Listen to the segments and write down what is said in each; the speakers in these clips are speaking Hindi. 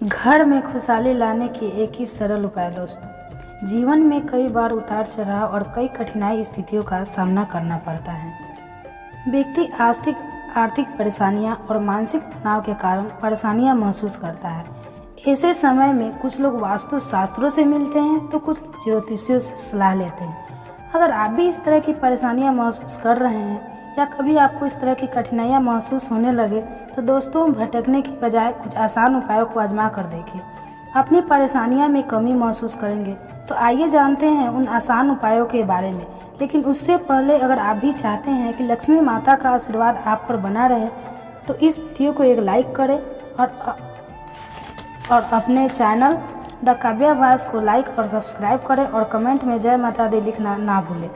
घर में खुशहाली लाने के एक ही सरल उपाय दोस्तों। जीवन में कई बार उतार चढ़ाव और कई कठिनाई स्थितियों का सामना करना पड़ता है। व्यक्ति आर्थिक परेशानियां और मानसिक तनाव के कारण परेशानियां महसूस करता है। ऐसे समय में कुछ लोग वास्तु शास्त्रों से मिलते हैं तो कुछ लोग ज्योतिषियों से सलाह लेते हैं। अगर आप भी इस तरह की परेशानियां महसूस कर रहे हैं या कभी आपको इस तरह की कठिनाइयां महसूस होने लगे तो दोस्तों, भटकने की बजाय कुछ आसान उपायों को आजमा कर देखिए। अपनी परेशानियां में कमी महसूस करेंगे। तो आइए जानते हैं उन आसान उपायों के बारे में। लेकिन उससे पहले अगर आप भी चाहते हैं कि लक्ष्मी माता का आशीर्वाद आप पर बना रहे तो इस वीडियो को एक लाइक करें और अपने चैनल द काव्या वॉइस को लाइक और सब्सक्राइब करें और कमेंट में जय माता दी लिखना ना भूलें।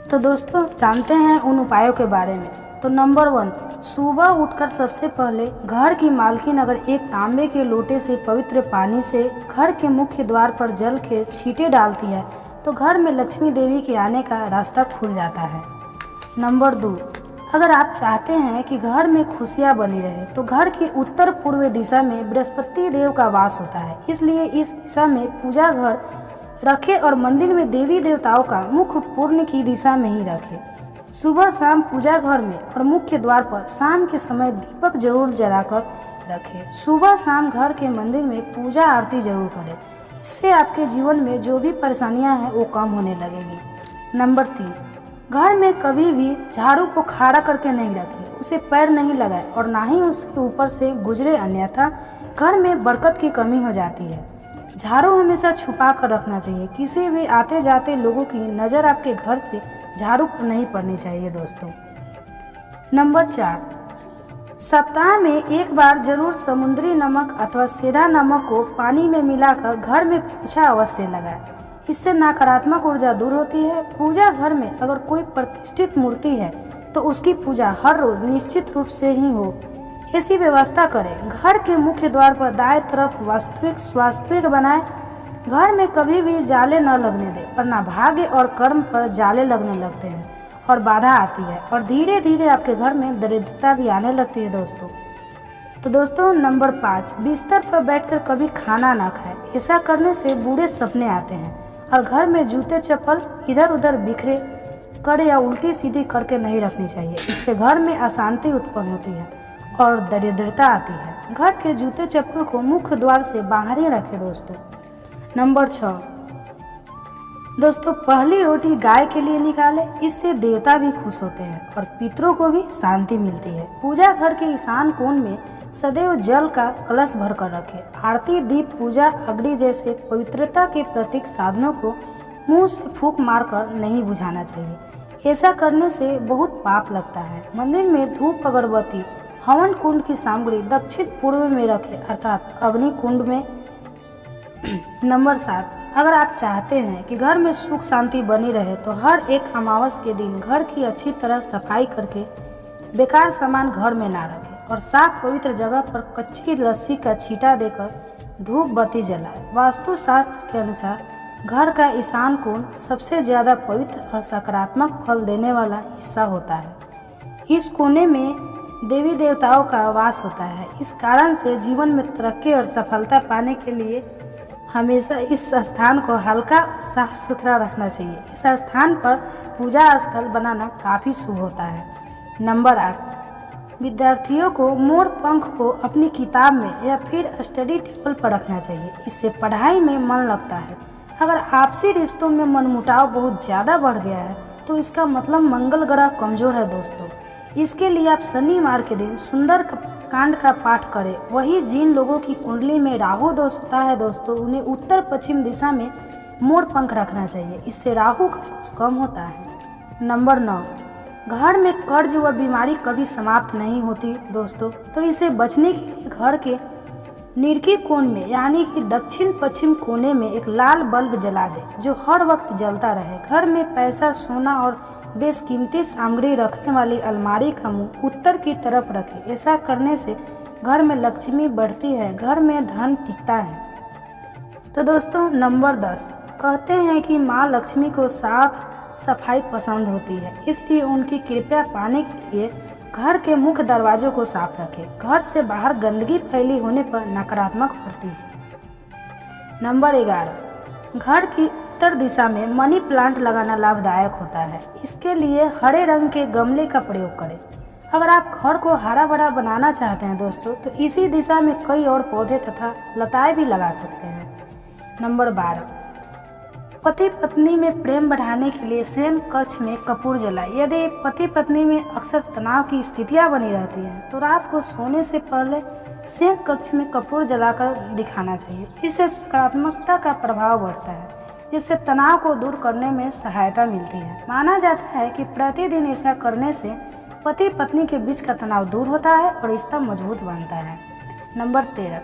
तो दोस्तों, जानते हैं उन उपायों के बारे में। तो नंबर 1, सुबह उठकर सबसे पहले घर की मालकिन अगर एक तांबे के लोटे से पवित्र पानी से घर के मुख्य द्वार पर जल के छींटे डालती है तो घर में लक्ष्मी देवी के आने का रास्ता खुल जाता है। नंबर 2, अगर आप चाहते हैं कि घर में खुशियां बनी रहे तो घर की उत्तर पूर्व दिशा में बृहस्पति देव का वास होता है, इसलिए इस दिशा में पूजा घर रखें और मंदिर में देवी देवताओं का मुख पूर्व की दिशा में ही रखें। सुबह शाम पूजा घर में और मुख्य द्वार पर शाम के समय दीपक जरूर जलाकर रखें। सुबह शाम घर के मंदिर में पूजा आरती जरूर करें। इससे आपके जीवन में जो भी परेशानियां हैं वो कम होने लगेगी। नंबर 3, घर में कभी भी झाड़ू को खड़ा करके नहीं रखें, उसे पैर नहीं लगाए और ना ही उसके ऊपर से गुजरे, अन्यथा घर में बरकत की कमी हो जाती है। झाड़ू हमेशा छुपा कर रखना चाहिए। किसी भी आते जाते लोगों की नज़र आपके घर से झाड़ू पर नहीं पड़नी चाहिए दोस्तों। नंबर 4, सप्ताह में एक बार जरूर समुद्री नमक अथवा सेंधा नमक को पानी में मिलाकर घर में पोछा अवश्य लगाएं। इससे नकारात्मक ऊर्जा दूर होती है। पूजा घर में अगर कोई प्रतिष्ठित मूर्ति है तो उसकी पूजा हर रोज निश्चित रूप से ही हो, ऐसी व्यवस्था करें। घर के मुख्य द्वार पर दाएं तरफ वास्तविक बनाएं। घर में कभी भी जाले न लगने दें, वरना भाग्य और कर्म पर जाले लगने लगते हैं और बाधा आती है और धीरे धीरे आपके घर में दरिद्रता भी आने लगती है दोस्तों। तो दोस्तों, नंबर 5, बिस्तर पर बैठकर कभी खाना ना खाएं। ऐसा करने से बुरे सपने आते हैं और घर में जूते चप्पल इधर उधर बिखरे कर या उल्टी सीधी करके नहीं रखनी चाहिए। इससे घर में अशांति उत्पन्न होती है और दरिद्रता आती है। घर के जूते चप्पल को मुख्य द्वार से बाहर ही रखें दोस्तों। नंबर 6, दोस्तों, पहली रोटी गाय के लिए निकालें। इससे देवता भी खुश होते हैं और पितरों को भी शांति मिलती है। पूजा घर के ईशान कोण में सदैव जल का कलश भरकर रखें। आरती, दीप, पूजा, अग्नि जैसे पवित्रता के प्रतीक साधनों को मुंह से फूंक मारकर नहीं बुझाना चाहिए। ऐसा करने से बहुत पाप लगता है। मंदिर में धूप, अगरबत्ती, हवन कुंड की सामग्री दक्षिण पूर्व में रखें, अर्थात अग्नि कुंड में। नंबर 7, अगर आप चाहते हैं कि घर में सुख शांति बनी रहे तो हर एक अमावस के दिन घर की अच्छी तरह सफाई करके बेकार सामान घर में ना रखें और साफ पवित्र जगह पर कच्ची लस्सी का छींटा देकर धूप बत्ती जलाएं। वास्तु शास्त्र के अनुसार घर का ईशान कोण सबसे ज्यादा पवित्र और सकारात्मक फल देने वाला हिस्सा होता है। इस कोने में देवी देवताओं का वास होता है। इस कारण से जीवन में तरक्की और सफलता पाने के लिए हमेशा इस स्थान को हल्का और साफ सुथरा रखना चाहिए। इस स्थान पर पूजा स्थल बनाना काफ़ी शुभ होता है। नंबर 8, विद्यार्थियों को मोर पंख को अपनी किताब में या फिर स्टडी टेबल पर रखना चाहिए। इससे पढ़ाई में मन लगता है। अगर आपसी रिश्तों में मनमुटाव बहुत ज़्यादा बढ़ गया है तो इसका मतलब मंगल ग्रह कमज़ोर है दोस्तों। इसके लिए आप शनिवार के दिन सुंदर कांड का पाठ करें। वही जिन लोगों की कुंडली में राहु दोष होता है दोस्तों, उन्हें उत्तर पश्चिम दिशा में मोर पंख रखना चाहिए। इससे राहु का दोष कम होता है। नंबर 9, घर में कर्ज व बीमारी कभी समाप्त नहीं होती दोस्तों, तो इसे बचने के लिए घर के निरकी कोण में यानी कि दक्षिण पश्चिम कोने में एक लाल बल्ब जला दें जो हर वक्त जलता रहे। घर में पैसा, सोना और बेशकीमती सामग्री रखने वाली अलमारी का मुंह उत्तर की तरफ रखें। ऐसा करने से घर में लक्ष्मी बढ़ती है, घर में धन टिकता है। तो दोस्तों, नंबर 10, कहते हैं कि माँ लक्ष्मी को साफ सफाई पसंद होती है, इसलिए उनकी कृपा पाने के लिए घर के मुख्य दरवाजों को साफ रखें। घर से बाहर गंदगी फैली होने पर नकारात्मक होती है। नंबर 11, घर की उत्तर दिशा में मनी प्लांट लगाना लाभदायक होता है। इसके लिए हरे रंग के गमले का प्रयोग करें। अगर आप घर को हरा भरा बनाना चाहते हैं दोस्तों, तो इसी दिशा में कई और पौधे तथा लताएं भी लगा सकते हैं। नंबर 12, पति पत्नी में प्रेम बढ़ाने के लिए शयन कक्ष में कपूर जलाएं। यदि पति पत्नी में अक्सर तनाव की स्थितियां बनी रहती हैं, तो रात को सोने से पहले शयन कक्ष में कपूर जलाकर दिखाना चाहिए। इससे सकारात्मकता का प्रभाव बढ़ता है, जिससे तनाव को दूर करने में सहायता मिलती है। माना जाता है कि प्रतिदिन ऐसा करने से पति पत्नी के बीच का तनाव दूर होता है और रिश्ता मजबूत बनता है। नंबर 13,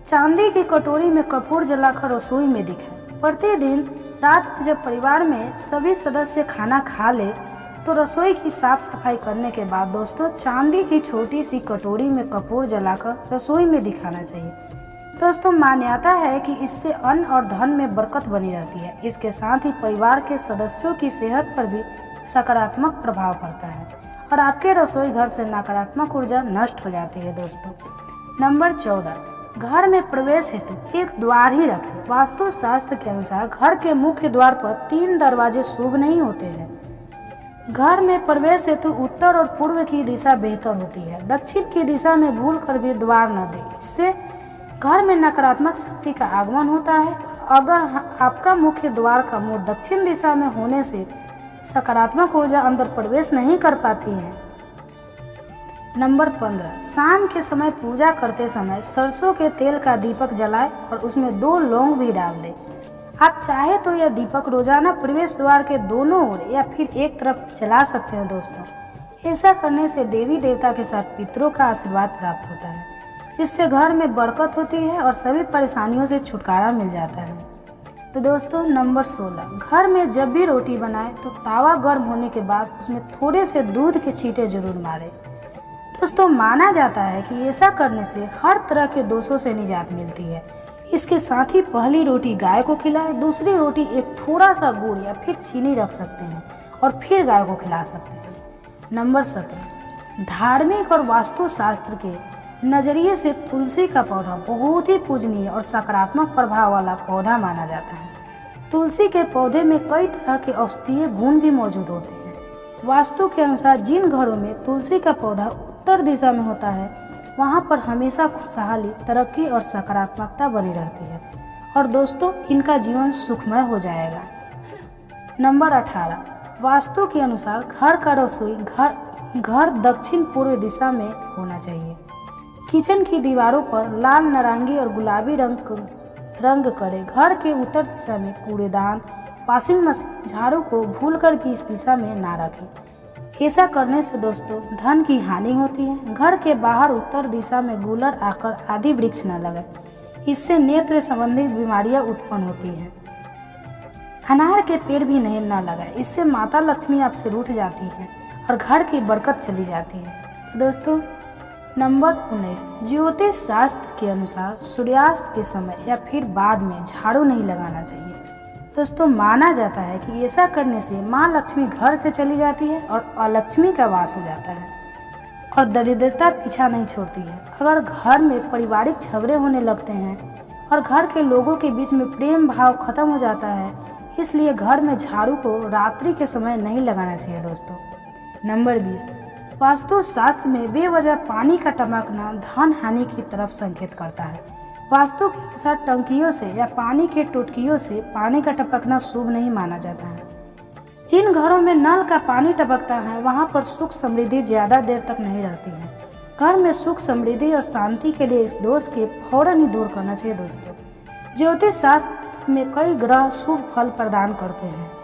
चांदी की कटोरी में कपूर जलाकर रसोई में दिखाएं। प्रतिदिन रात को जब परिवार में सभी सदस्य खाना खा ले, तो रसोई की साफ सफाई करने के बाद दोस्तों चांदी की छोटी सी कटोरी में कपूर जलाकर रसोई में दिखाना चाहिए। दोस्तों, मान्यता है कि इससे अन्न और धन में बरकत बनी रहती है। इसके साथ ही परिवार के सदस्यों की सेहत पर भी सकारात्मक प्रभाव पड़ता है और आपके रसोई घर से नकारात्मक ऊर्जा नष्ट हो जाती है। दोस्तों, नंबर 14, घर में प्रवेश हेतु एक द्वार ही रखें। वास्तु शास्त्र के अनुसार घर के मुख्य द्वार पर 3 दरवाजे शुभ नहीं होते हैं। घर में प्रवेश हेतु उत्तर और पूर्व की दिशा बेहतर होती है। दक्षिण की दिशा में भूल कर भी द्वार न दें, इससे घर में नकारात्मक शक्ति का आगमन होता है। अगर आपका मुख्य द्वार का मुंह दक्षिण दिशा में होने से सकारात्मक ऊर्जा अंदर प्रवेश नहीं कर पाती है। नंबर 15, शाम के समय पूजा करते समय सरसों के तेल का दीपक जलाएं और उसमें 2 लौंग भी डाल दें। आप चाहे तो यह दीपक रोजाना प्रवेश द्वार के दोनों ओर या फिर एक तरफ जला सकते हैं। दोस्तों, ऐसा करने से देवी देवता के साथ पितरों का आशीर्वाद प्राप्त होता है, जिससे घर में बरकत होती है और सभी परेशानियों से छुटकारा मिल जाता है। तो दोस्तों, नंबर 16, घर में जब भी रोटी बनाएं तो तावा गर्म होने के बाद उसमें थोड़े से दूध के छींटे जरूर मारें। दोस्तों, माना जाता है कि ऐसा करने से हर तरह के दोषों से निजात मिलती है। इसके साथ ही पहली रोटी गाय को खिलाएं, दूसरी रोटी एक थोड़ा सा गुड़ या फिर चीनी रख सकते हैं और फिर गाय को खिला सकते हैं। नंबर 17, धार्मिक और वास्तु शास्त्र के नजरिए से तुलसी का पौधा बहुत ही पूजनीय और सकारात्मक प्रभाव वाला पौधा माना जाता है। तुलसी के पौधे में कई तरह के औषधीय गुण भी मौजूद होते हैं। वास्तु के अनुसार जिन घरों में तुलसी का पौधा उत्तर दिशा में होता है, वहाँ पर हमेशा खुशहाली, तरक्की और सकारात्मकता बनी रहती है और दोस्तों इनका जीवन सुखमय हो जाएगा। नंबर 18, वास्तु के अनुसार घर का रसोई घर दक्षिण पूर्व दिशा में होना चाहिए। किचन की दीवारों पर लाल, नारंगी और गुलाबी रंग करें। घर के उत्तर दिशा में कूड़ेदान, वॉशिंग मशीन, झाड़ू को भूलकर भी इस दिशा में ना रखें। ऐसा करने से दोस्तों धन की हानि होती है। घर के बाहर उत्तर दिशा में गूलर, आकर आदि वृक्ष न लगाएं, इससे नेत्र संबंधी बीमारियां उत्पन्न होती हैं। अनार के पेड़ भी नहीं न लगाएं, इससे माता लक्ष्मी आपसे रूठ जाती है और घर की बरकत चली जाती है। दोस्तों, नंबर 19, ज्योतिष शास्त्र के अनुसार सूर्यास्त के समय या फिर बाद में झाड़ू नहीं लगाना चाहिए। दोस्तों, माना जाता है कि ऐसा करने से माँ लक्ष्मी घर से चली जाती है और अलक्ष्मी का वास हो जाता है और दरिद्रता पीछा नहीं छोड़ती है। अगर घर में पारिवारिक झगड़े होने लगते हैं और घर के लोगों के बीच में प्रेम भाव खत्म हो जाता है, इसलिए घर में झाड़ू को रात्रि के समय नहीं लगाना चाहिए। दोस्तों, नंबर 20, वास्तु शास्त्र में बेवजह पानी का टपकना धन हानि की तरफ संकेत करता है। वास्तु के अनुसार टंकियों से या पानी के टुटकियों से पानी का टपकना शुभ नहीं माना जाता है। जिन घरों में नल का पानी टपकता है, वहां पर सुख समृद्धि ज्यादा देर तक नहीं रहती है। घर में सुख समृद्धि और शांति के लिए इस दोष के फौरन ही दूर करना चाहिए। दोस्तों, ज्योतिष शास्त्र में कई ग्रह शुभ फल प्रदान करते हैं।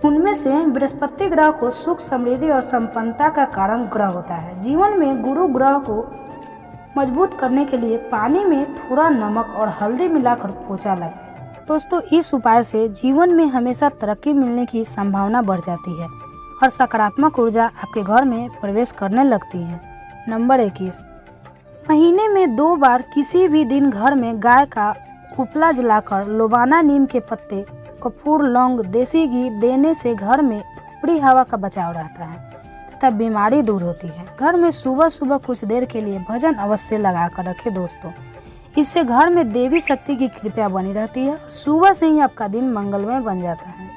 उनमें से बृहस्पति ग्रह को सुख समृद्धि और संपन्नता का कारण ग्रह होता है। जीवन में गुरु ग्रह को मजबूत करने के लिए पानी में थोड़ा नमक और हल्दी मिलाकर पोछा लगाएं। दोस्तों, इस उपाय से जीवन में हमेशा तरक्की मिलने की संभावना बढ़ जाती है और सकारात्मक ऊर्जा आपके घर में प्रवेश करने लगती है। नंबर 21, महीने में 2 बार किसी भी दिन घर में गाय का उपला जलाकर लोबाना, नीम के पत्ते, कपूर, लौंग, देसी घी देने से घर में ऊपरी हवा का बचाव रहता है तथा बीमारी दूर होती है। घर में सुबह सुबह कुछ देर के लिए भजन अवश्य लगा कर रखें दोस्तों। इससे घर में देवी शक्ति की कृपा बनी रहती है। सुबह से ही आपका दिन मंगलमय बन जाता है।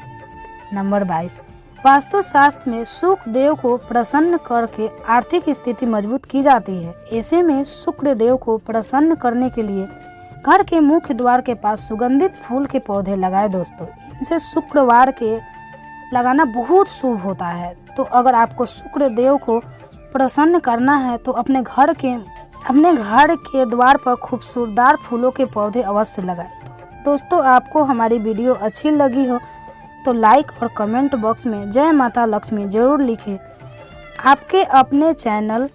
नंबर 22, वास्तु शास्त्र में शुक्र देव को प्रसन्न करके आर्थिक स्थिति मजबूत की जाती है। ऐसे में शुक्र देव को प्रसन्न करने के लिए घर के मुख्य द्वार के पास सुगंधित फूल के पौधे लगाएं दोस्तों। इनसे शुक्रवार के लगाना बहुत शुभ होता है। तो अगर आपको शुक्र देव को प्रसन्न करना है तो अपने घर के द्वार पर खूबसूरत फूलों के पौधे अवश्य लगाएं। दोस्तों, आपको हमारी वीडियो अच्छी लगी हो तो लाइक और कमेंट बॉक्स में जय माता लक्ष्मी जरूर लिखें। आपके अपने चैनल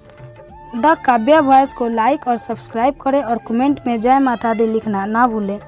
द काव्या वॉइस को लाइक और सब्सक्राइब करें और कमेंट में जय माता दी लिखना ना भूलें।